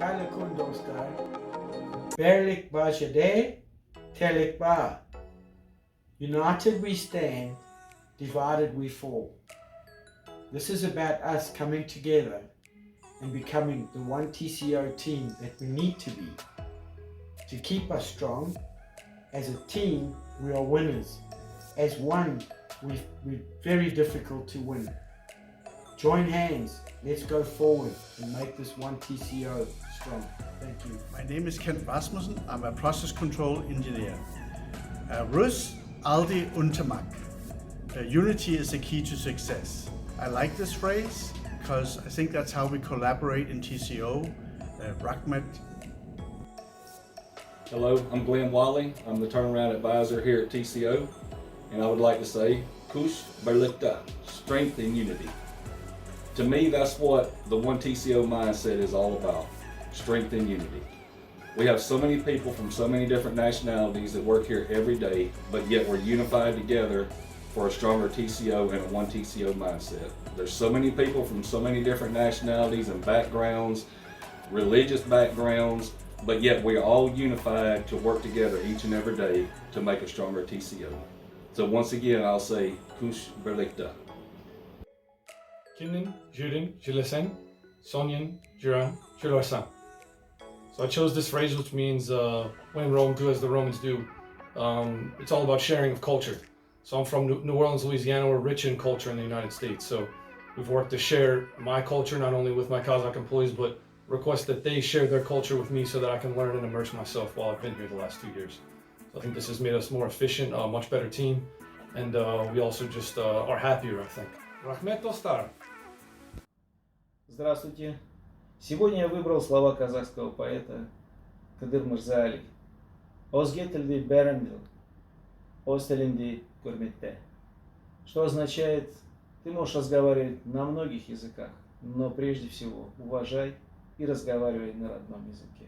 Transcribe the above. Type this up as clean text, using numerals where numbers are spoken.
Kale kun dostlar. Birlik ba жерде, tірлік ba. United we stand, divided we fall. This is about us coming together and becoming the one TCO team that we need to be. To keep us strong, as a team we are winners. As one, we're very difficult to win. Join hands, let's go forward and make this one TCO strong. Thank you. My name is Kent Rasmussen. I'm a process control engineer. Rus aldi untermak. Unity is the key to success. I like this phrase because I think that's how we collaborate in TCO. Rahmet. Hello, I'm Glenn Wiley. I'm the turnaround advisor here at TCO, and I would like to say, Kush Berlikta, strength and unity. To me, that's what the one TCO mindset is all about, strength and unity. We have so many people from so many different nationalities that work here every day, but yet we're unified together for a stronger TCO and a one TCO mindset. There's so many people from so many different nationalities and backgrounds, religious backgrounds, but yet we're all unified to work together each and every day to make a stronger TCO. So once again, I'll say, Kush Berlikta. Kimnin, Jurin, Jilesen, Sonyan, Juran, Julorsan. So I chose this phrase, which means when in Rome, do as the Romans do. It's all about sharing of culture. So I'm from New Orleans, Louisiana. We're rich in culture in the United States. So we've worked to share my culture, not only with my Kazakh employees, but request that they share their culture with me so that I can learn and immerse myself while I've been here the last 2 years. So I think this has made us more efficient, a much better team. And we also just are happier, I think. Rahmet dostlar. Здравствуйте! Сегодня я выбрал слова казахского поэта Кадыр Мырза-Али. Өзге тілді бәрін біл, өз тілінде көрметте. Что означает, ты можешь разговаривать на многих языках, но прежде всего уважай и разговаривай на родном языке.